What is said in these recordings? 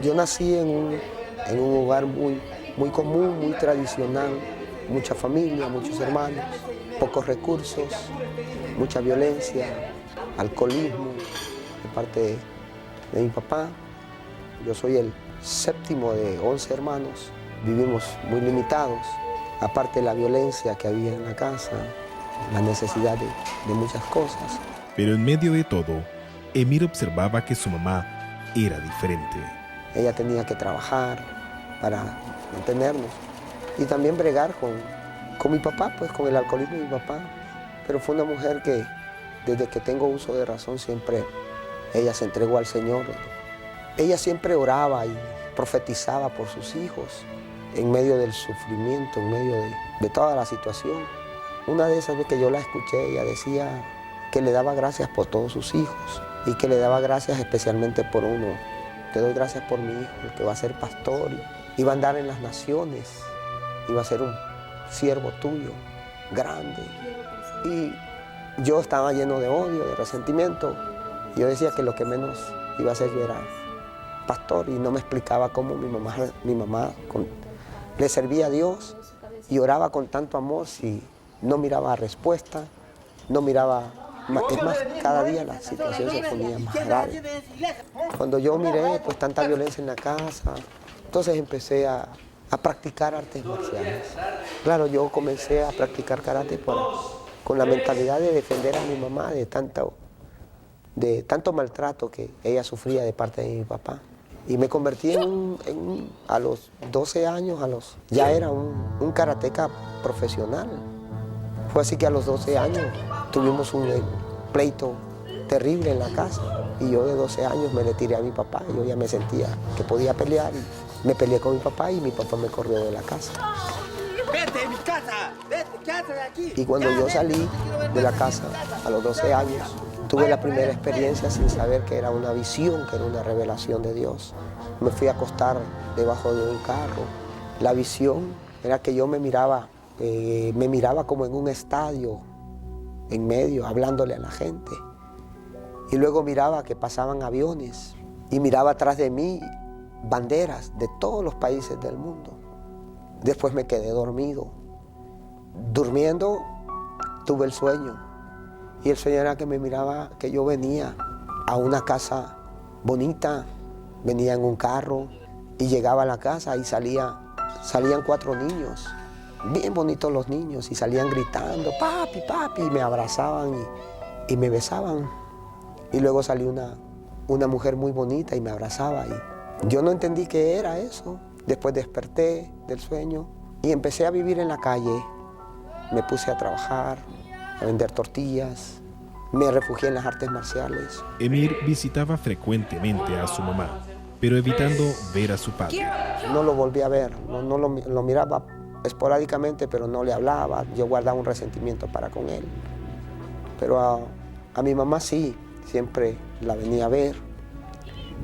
Yo nací en un hogar muy común, muy tradicional, mucha familia, muchos hermanos, pocos recursos, mucha violencia, alcoholismo de parte de mi papá. Yo soy el séptimo de 11 hermanos, vivimos muy limitados, aparte de la violencia que había en la casa, la necesidad de muchas cosas. Pero en medio de todo, Emir observaba que su mamá era diferente. Ella tenía que trabajar para mantenernos y también bregar con mi papá, pues con el alcoholismo de mi papá. Pero fue una mujer que desde que tengo uso de razón siempre ella se entregó al Señor. Ella siempre oraba y profetizaba por sus hijos en medio del sufrimiento, en medio de toda la situación. Una de esas veces que yo la escuché, ella decía que le daba gracias por todos sus hijos y que le daba gracias especialmente por uno. Te doy gracias por mi hijo, el que va a ser pastor, y va a andar en las naciones, y va a ser un siervo tuyo, grande. Y yo estaba lleno de odio, de resentimiento. Yo decía que lo que menos iba a hacer yo era pastor, y no me explicaba cómo mi mamá le servía a Dios y oraba con tanto amor si no miraba respuesta, no miraba. Es más, cada día la situación se ponía más grave. Cuando yo miré pues tanta violencia en la casa, entonces empecé a practicar artes marciales. Claro, yo comencé a practicar karate con la mentalidad de defender a mi mamá de tanto maltrato que ella sufría de parte de mi papá. Y me convertí a los 12 años, ya era un karateca profesional. Fue así que a los 12 años tuvimos un pleito terrible en la casa y yo de 12 años me le tiré a mi papá. Yo ya me sentía que podía pelear y me peleé con mi papá y mi papá me corrió de la casa. ¡Vete de mi casa! ¡Vete, quédate de aquí! Y cuando yo salí de la casa a los 12 años, tuve la primera experiencia sin saber que era una visión, que era una revelación de Dios. Me fui a acostar debajo de un carro. La visión era que yo me miraba como en un estadio, en medio, hablándole a la gente. Y luego miraba que pasaban aviones y miraba atrás de mí banderas de todos los países del mundo. Después me quedé dormido. Durmiendo tuve el sueño. Y el sueño era que me miraba, que yo venía a una casa bonita, venía en un carro y llegaba a la casa y salían 4 niños, bien bonitos los niños, y salían gritando, papi, papi, y me abrazaban y me besaban. Y luego salió una mujer muy bonita y me abrazaba. Y yo no entendí qué era eso. Después desperté del sueño y empecé a vivir en la calle. Me puse a trabajar, a vender tortillas. Me refugié en las artes marciales. Emir visitaba frecuentemente a su mamá, pero evitando ver a su padre. No lo volví a ver, no lo miraba esporádicamente, pero no le hablaba. Yo guardaba un resentimiento para con él. Pero a mi mamá sí, siempre la venía a ver.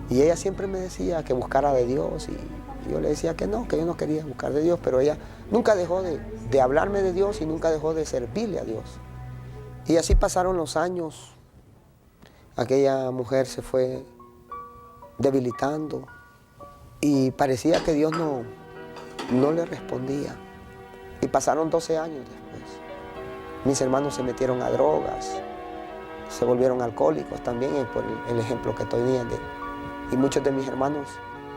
Y ella siempre me decía que buscara de Dios. Y yo le decía que yo no quería buscar de Dios, pero ella nunca dejó de hablarme de Dios y nunca dejó de servirle a Dios. Y así pasaron los años. Aquella mujer se fue debilitando y parecía que Dios no le respondía. Y pasaron 12 años después. Mis hermanos se metieron a drogas, se volvieron alcohólicos también por el ejemplo que estoy dando. Y muchos de mis hermanos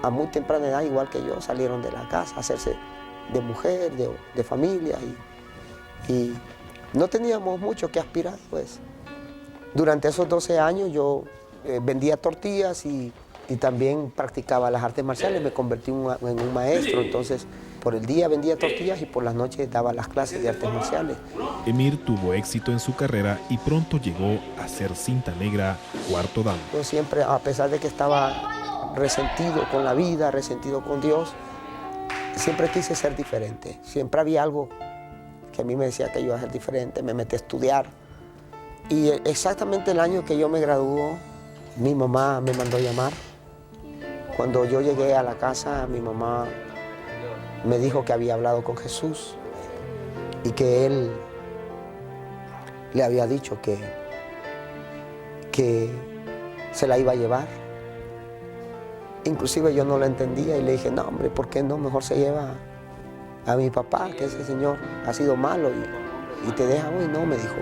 a muy temprana edad, igual que yo, salieron de la casa a hacerse de mujer, de familia. Y no teníamos mucho que aspirar, pues. Durante esos 12 años yo vendía tortillas y también practicaba las artes marciales. Me convertí en un maestro, entonces por el día vendía tortillas y por las noches daba las clases de artes marciales. Emir tuvo éxito en su carrera y pronto llegó a ser cinta negra cuarto dan. Yo siempre, a pesar de que estaba resentido con la vida, resentido con Dios, siempre quise ser diferente. Siempre había algo que a mí me decía que yo iba a ser diferente. Me metí a estudiar. Y exactamente el año que yo me graduó, mi mamá me mandó llamar. Cuando yo llegué a la casa, mi mamá me dijo que había hablado con Jesús y que él le había dicho que se la iba a llevar. Inclusive yo no lo entendía y le dije, no hombre, ¿por qué no? Mejor se lleva a mi papá, que ese señor ha sido malo y te deja hoy. No, me dijo,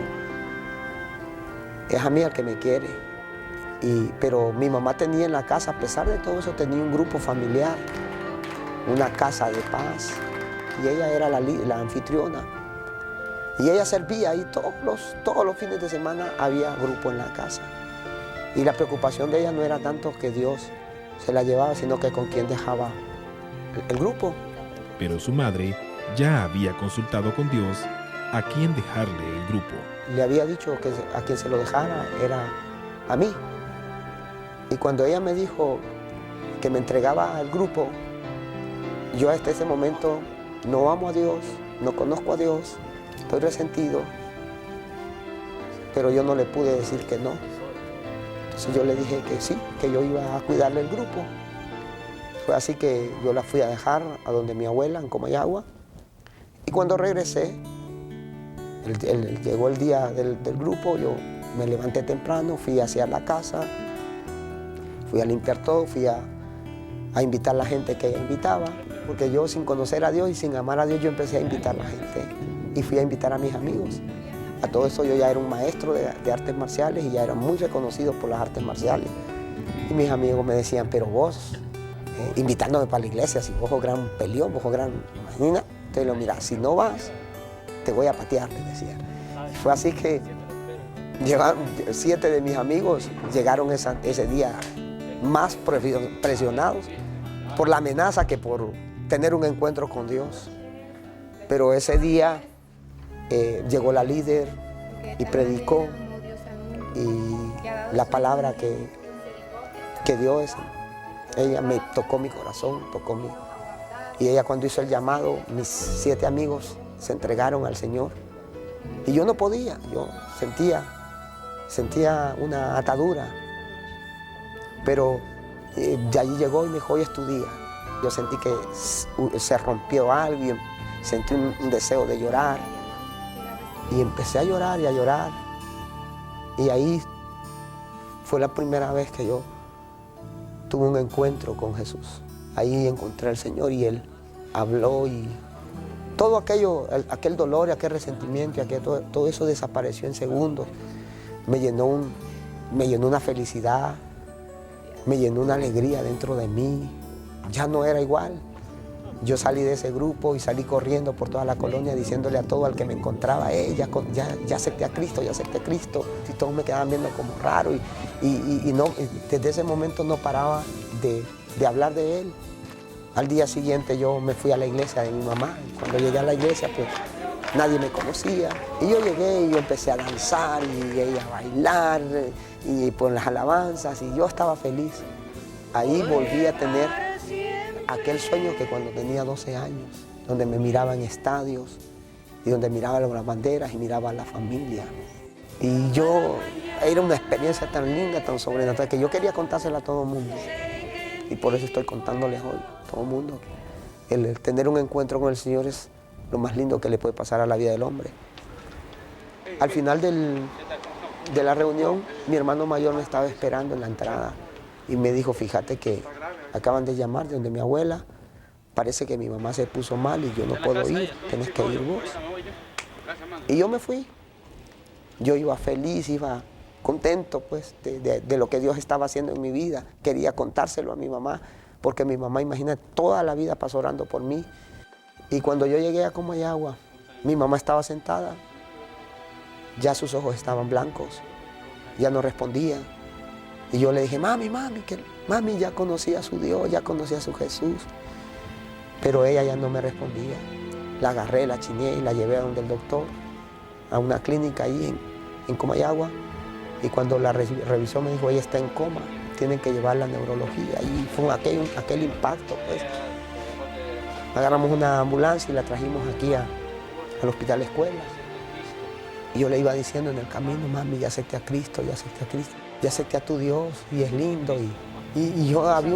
es a mí el que me quiere. Pero mi mamá tenía en la casa, a pesar de todo eso, tenía un grupo familiar, una casa de paz, y ella era la anfitriona. Y ella servía ahí todos los fines de semana, había grupo en la casa. Y la preocupación de ella no era tanto que Dios se la llevaba, sino que con quién dejaba el grupo. Pero su madre ya había consultado con Dios a quién dejarle el grupo. Le había dicho que a quien se lo dejara era a mí. Y cuando ella me dijo que me entregaba al grupo, yo hasta ese momento no amo a Dios, no conozco a Dios, estoy resentido, pero yo no le pude decir que no. Entonces yo le dije que sí, que yo iba a cuidarle el grupo. Fue así que yo la fui a dejar a donde mi abuela, en Comayagua. Y cuando regresé, llegó el día del grupo, yo me levanté temprano, fui hacia la casa, fui a limpiar todo, fui a invitar a la gente que ella invitaba, porque yo sin conocer a Dios y sin amar a Dios, yo empecé a invitar a la gente y fui a invitar a mis amigos. A todo eso yo ya era un maestro de artes marciales y ya era muy reconocido por las artes marciales. Y mis amigos me decían, pero vos, invitándome para la iglesia, si vos sos gran peleón, vos sos gran, imagina, te lo mira, si no vas, te voy a patear, les decía. Fue así que llegaron 7 de mis amigos, llegaron ese día más presionados por la amenaza que por tener un encuentro con Dios. Pero ese día llegó la líder y predicó, y la palabra que dio ella me tocó mi corazón, y ella cuando hizo el llamado, mis 7 amigos se entregaron al Señor. Y yo no podía, yo sentía una atadura. Pero de allí llegó y me dijo, hoy es tu día. Yo sentí que se rompió algo y sentí un deseo de llorar. Y empecé a llorar y a llorar. Y ahí fue la primera vez que yo tuve un encuentro con Jesús. Ahí encontré al Señor y Él habló y todo aquel dolor y aquel resentimiento, todo eso desapareció en segundos. Me llenó una felicidad, me llenó una alegría dentro de mí. Ya no era igual. Yo salí de ese grupo y salí corriendo por toda la colonia diciéndole a todo al que me encontraba, ya acepté a Cristo, ya acepté a Cristo. Y todos me quedaban viendo como raro y desde ese momento no paraba de hablar de Él. Al día siguiente yo me fui a la iglesia de mi mamá. Cuando llegué a la iglesia, pues nadie me conocía. Y yo llegué y yo empecé a danzar y ella a bailar y por las alabanzas y yo estaba feliz. Ahí volví a tener aquel sueño que cuando tenía 12 años, donde me miraba en estadios y donde miraba las banderas y miraba a la familia. Y era una experiencia tan linda, tan sobrenatural, que yo quería contársela a todo el mundo. Y por eso estoy contándoles hoy a todo el mundo. El tener un encuentro con el Señor es lo más lindo que le puede pasar a la vida del hombre. Al final de la reunión, mi hermano mayor me estaba esperando en la entrada y me dijo, fíjate que acaban de llamar de donde mi abuela, parece que mi mamá se puso mal y yo no puedo ir, tenés que ir vos. Y yo me fui. Yo iba feliz, iba contento pues de lo que Dios estaba haciendo en mi vida. Quería contárselo a mi mamá, porque mi mamá, imagínate, toda la vida pasó orando por mí. Y cuando yo llegué a Comayagua, mi mamá estaba sentada, ya sus ojos estaban blancos, ya no respondía. Y yo le dije, mami, ya conocía a su Dios, ya conocía a su Jesús. Pero ella ya no me respondía. La agarré, la chiné y la llevé a donde el doctor, a una clínica ahí en Comayagua. Y cuando la revisó me dijo, ella está en coma, tienen que llevarla a neurología. Y fue aquel impacto, pues. Agarramos una ambulancia y la trajimos aquí al Hospital Escuelas. Y yo le iba diciendo en el camino, mami, ya acepté a Cristo, ya acepté a Cristo. Ya acepté a tu Dios y es lindo. Y yo había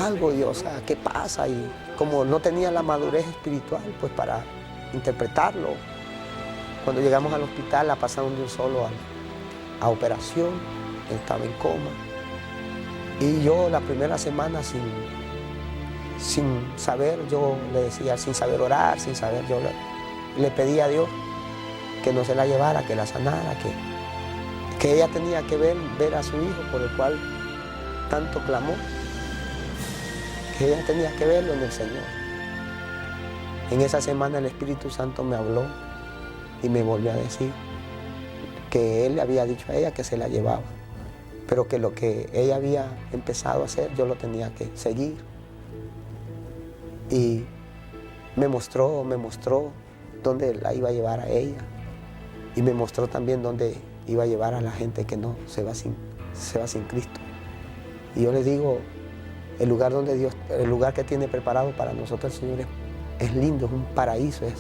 algo, o sea, ¿qué pasa? Y como no tenía la madurez espiritual, pues para interpretarlo. Cuando llegamos al hospital, la pasaron de un solo a operación, estaba en coma. Y yo la primera semana sin saber, yo le decía, sin saber orar, sin saber, yo le pedía a Dios que no se la llevara, que la sanara, que ella tenía que ver a su hijo por el cual tanto clamó, que ella tenía que verlo en el Señor. En esa semana el Espíritu Santo me habló y me volvió a decir que Él le había dicho a ella que se la llevaba, pero que lo que ella había empezado a hacer yo lo tenía que seguir. Y me mostró dónde la iba a llevar a ella, y me mostró también dónde iba a llevar a la gente que no se va sin Cristo. Y yo les digo, el lugar que tiene preparado para nosotros el Señor es lindo, es un paraíso, es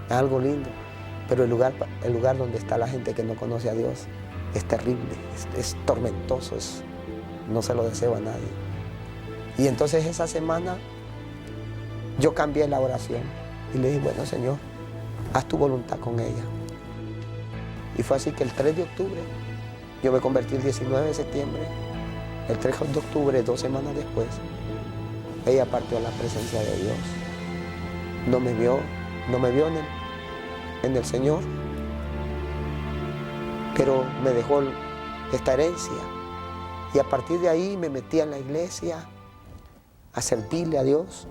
algo lindo, pero el lugar donde está la gente que no conoce a Dios es terrible, es tormentoso, no se lo deseo a nadie. Y entonces esa semana yo cambié la oración y le dije, bueno, Señor, haz tu voluntad con ella. Y fue así que el 3 de octubre, yo me convertí el 19 de septiembre, el 3 de octubre, 2 semanas después, ella partió a la presencia de Dios. No me vio en el Señor, pero me dejó esta herencia. Y a partir de ahí me metí en la iglesia a servirle a Dios.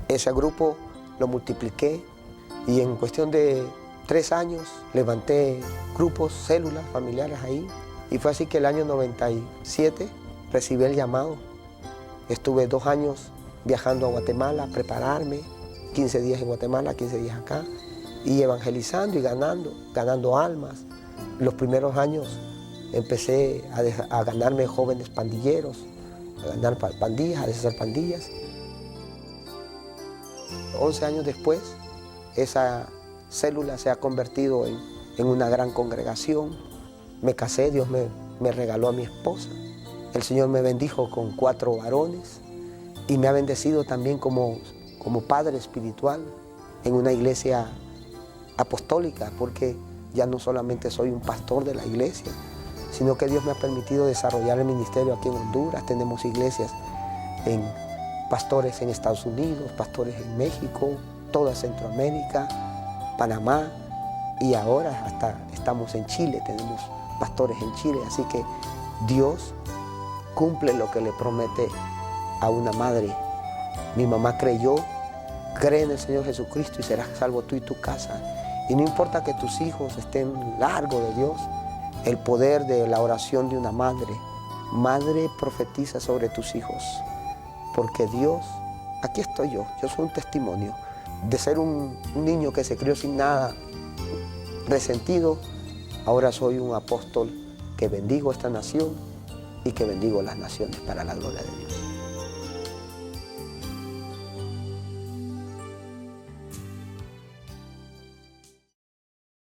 Ese grupo lo multipliqué y en cuestión de 3 años levanté grupos, células familiares ahí. Y fue así que el año 97 recibí el llamado. Estuve 2 años viajando a Guatemala a prepararme, 15 días en Guatemala, 15 días acá, y evangelizando y ganando almas. Los primeros años empecé a ganarme jóvenes pandilleros, a ganar pandillas, a deshacer pandillas. 11 años después, esa célula se ha convertido en una gran congregación. Me casé, Dios me regaló a mi esposa. El Señor me bendijo con 4 varones y me ha bendecido también como padre espiritual en una iglesia apostólica, porque ya no solamente soy un pastor de la iglesia, sino que Dios me ha permitido desarrollar el ministerio aquí en Honduras. Tenemos iglesias pastores en Estados Unidos, pastores en México, toda Centroamérica, Panamá, y ahora hasta estamos en Chile, tenemos pastores en Chile. Así que Dios cumple lo que le promete a una madre. Mi mamá cree en el Señor Jesucristo y serás salvo tú y tu casa. Y no importa que tus hijos estén largos de Dios, el poder de la oración de una madre profetiza sobre tus hijos. Porque Dios, aquí estoy yo soy un testimonio de ser un niño que se crió sin nada, resentido. Ahora soy un apóstol que bendigo esta nación y que bendigo las naciones para la gloria de Dios.